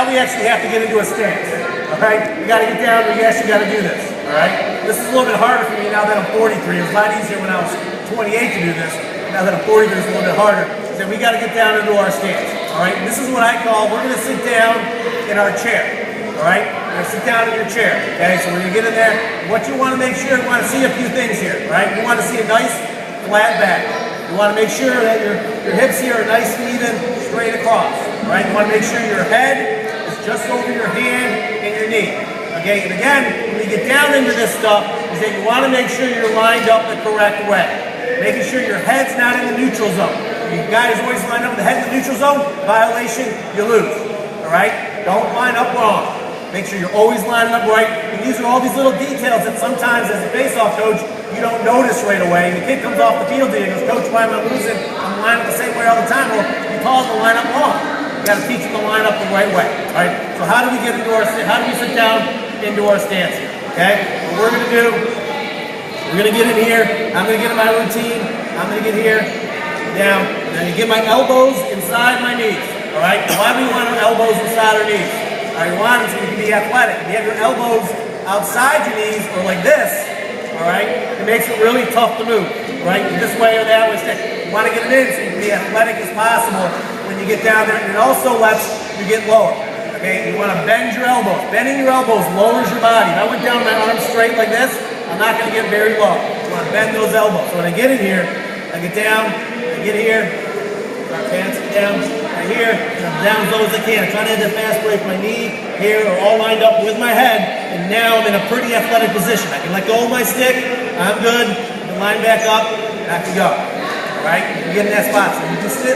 we actually have to get into a stance. All right? We got to get down, we actually got to do this. All right? This is a little bit harder for me now that I'm 43. It was a lot easier when I was 28 to do this. Now that I'm 43, it's a little bit harder. So we got to get down into our stance. All right? And this is what I call, we're going to sit down in our chair. All right? You're going to sit down in your chair. Okay? So when you get in there, what you want to make sure, you want to see a few things here. All right? You want to see a nice flat back. You want to make sure that your hips here are nice and even, straight across. All right? You want to make sure your head is just over your hand and your knee. Okay? And again, when you get down into this stuff, is that you want to make sure you're lined up the correct way. Making sure your head's not in the neutral zone. You guys always line up with the head in the neutral zone, violation, you lose. All right? Don't line up wrong. Make sure you're always lining up right. And these are all these little details that sometimes as a face-off coach, you don't notice right away. And the kid comes off the field and he goes, Coach, why am I losing? I'm lining up the same way all the time. Well, you taught him to line up wrong. You got to teach him to line up the right way. All right? So how do we sit down into our stance here? Okay? What we're going to do, we're going to get in here. I'm going to get in my routine. I'm going to get here, down. And I'm going to get my elbows inside my knees. All right? Why do we want our elbows inside our knees? All right, you want it so you can be athletic. If you have your elbows outside your knees or like this, all right, it makes it really tough to move, right? This way or that way. You want to get it in so you can be athletic as possible when you get down there. And it also lets you get lower, okay? You want to bend your elbows. Bending your elbows lowers your body. If I went down my arms straight like this, I'm not going to get very low. You want to bend those elbows. So when I get in here, I get down, I get here, my pants down, right here, and I'm down as low as I can. I try to hit the fast break. My knee, here are all lined up with my head, and now I'm in a pretty athletic position. I can let go of my stick, I'm good, I can line back up, and I can go. All right, you get in that spot. So you just sit.